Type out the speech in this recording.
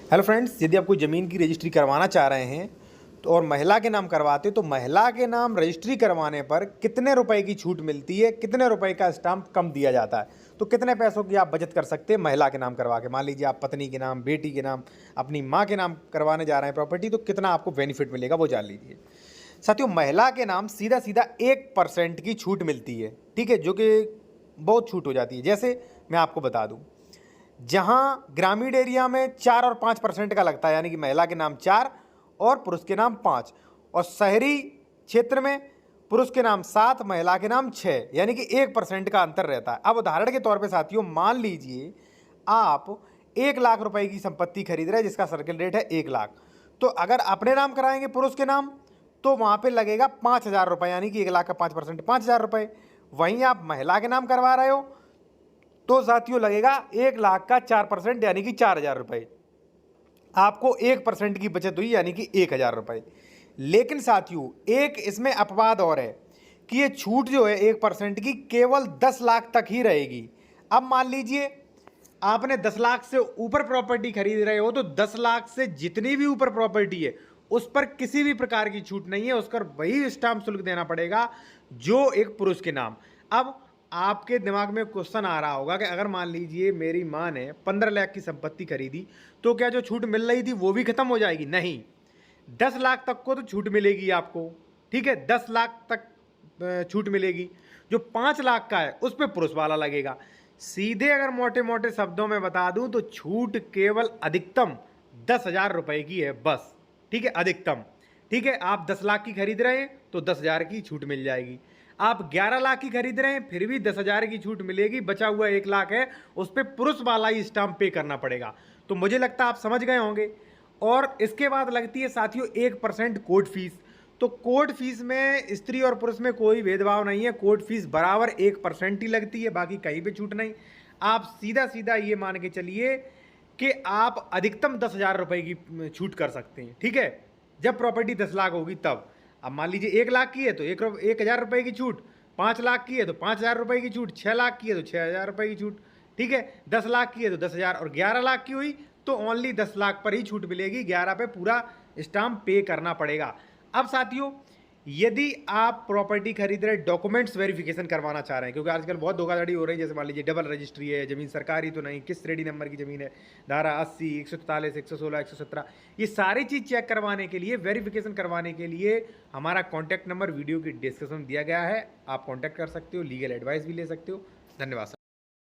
Hello friends, यदि आप कोई ज़मीन की रजिस्ट्री करवाना चाह रहे हैं तो और महिला के नाम करवाते तो महिला के नाम रजिस्ट्री करवाने पर कितने रुपए की छूट मिलती है, कितने रुपए का स्टाम्प कम दिया जाता है, तो कितने पैसों की आप बचत कर सकते हैं महिला के नाम करवा के। मान लीजिए आप पत्नी के नाम, बेटी के नाम, अपनी माँ के नाम करवाने जा रहे हैं प्रॉपर्टी, तो कितना आपको बेनिफिट मिलेगा वो जान लीजिए। साथियों, महिला के नाम सीधा सीधा 1% की छूट मिलती है, ठीक है, जो कि बहुत छूट हो जाती है। जैसे मैं आपको बता दूँ, जहां ग्रामीण एरिया में 4 और 5% का लगता है, यानी कि महिला के नाम 4 और पुरुष के नाम 5, और शहरी क्षेत्र में पुरुष के नाम 7, महिला के नाम 6, यानी कि 1% का अंतर रहता है। अब उदाहरण के तौर पे साथियों, मान लीजिए आप 1 लाख रुपए की संपत्ति खरीद रहे हैं जिसका सर्किल रेट है 1 लाख, तो अगर अपने नाम कराएंगे पुरुष के नाम तो वहां पे लगेगा 5,000 रुपये, यानी कि 1 लाख का 5% 5,000 रुपये। वहीं आप महिला के नाम करवा रहे हो तो साथियों लगेगा 1 लाख का 4%, यानी कि 4,000 रुपये। आपको 1% की बचत हुई, यानी कि 1,000 रुपये। लेकिन साथियों, एक इसमें अपवाद और है कि ये छूट जो है 1% की केवल 10 लाख तक ही रहेगी। अब मान लीजिए आपने 10 लाख से ऊपर प्रॉपर्टी खरीद रहे हो तो 10 लाख से जितनी भी ऊपर प्रॉपर्टी है उस पर किसी भी प्रकार की छूट नहीं है, उस पर वही स्टाम्प शुल्क देना पड़ेगा जो एक पुरुष के नाम। अब आपके दिमाग में क्वेश्चन आ रहा होगा कि अगर मान लीजिए मेरी माँ ने 15 लाख की संपत्ति खरीदी तो क्या जो छूट मिल रही थी वो भी खत्म हो जाएगी? नहीं, 10 लाख तक को तो छूट मिलेगी आपको, ठीक है, 10 लाख तक छूट मिलेगी। जो 5 लाख का है उस पर पुरुष वाला लगेगा। सीधे अगर मोटे मोटे शब्दों में बता दूं तो छूट केवल अधिकतम 10,000 रुपए की है बस, ठीक है, अधिकतम। ठीक है, आप 10 लाख की खरीद रहे हैं तो 10,000 की छूट मिल जाएगी। आप 11 लाख की खरीद रहे हैं फिर भी 10,000 की छूट मिलेगी। बचा हुआ 1 लाख है उस पर पुरुष वाला ही स्टाम्प पे करना पड़ेगा। तो मुझे लगता है आप समझ गए होंगे। और इसके बाद लगती है साथियों 1% कोर्ट फीस। तो कोर्ट फीस में स्त्री और पुरुष में कोई भेदभाव नहीं है, कोर्ट फीस बराबर 1% ही लगती है, बाकी कहीं पे छूट नहीं। आप सीधा सीधा ये मान के चलिए कि आप अधिकतम 10,000 रुपए की छूट कर सकते हैं, ठीक है, जब प्रॉपर्टी 10 लाख होगी तब। अब मान लीजिए 1 लाख की है तो 1,000 रुपए की छूट, 5 लाख की है तो 5,000 रुपए की छूट, 6 लाख की है तो 6,000 रुपए की छूट, ठीक है, 10 लाख की है तो 10,000, और 11 लाख की हुई तो ओनली 10 लाख पर ही छूट मिलेगी, 11 पे पूरा स्टाम्प पे करना पड़ेगा। अब साथियों, यदि आप प्रॉपर्टी खरीद रहे डॉक्यूमेंट्स वेरिफिकेशन करवाना चाह रहे हैं, क्योंकि आजकल बहुत धोखाधड़ी हो रही है, जैसे मान लीजिए डबल रजिस्ट्री है, जमीन सरकारी तो नहीं, किस श्रेणी नंबर की जमीन है, धारा 80, 144, 116, 117, ये सारी चीज़ चेक करवाने के लिए, वेरिफिकेशन करवाने के लिए हमारा कॉन्टैक्ट नंबर वीडियो की डिस्क्रिप्शन में दिया गया है। आप कॉन्टैक्ट कर सकते हो, लीगल एडवाइस भी ले सकते हो। धन्यवाद।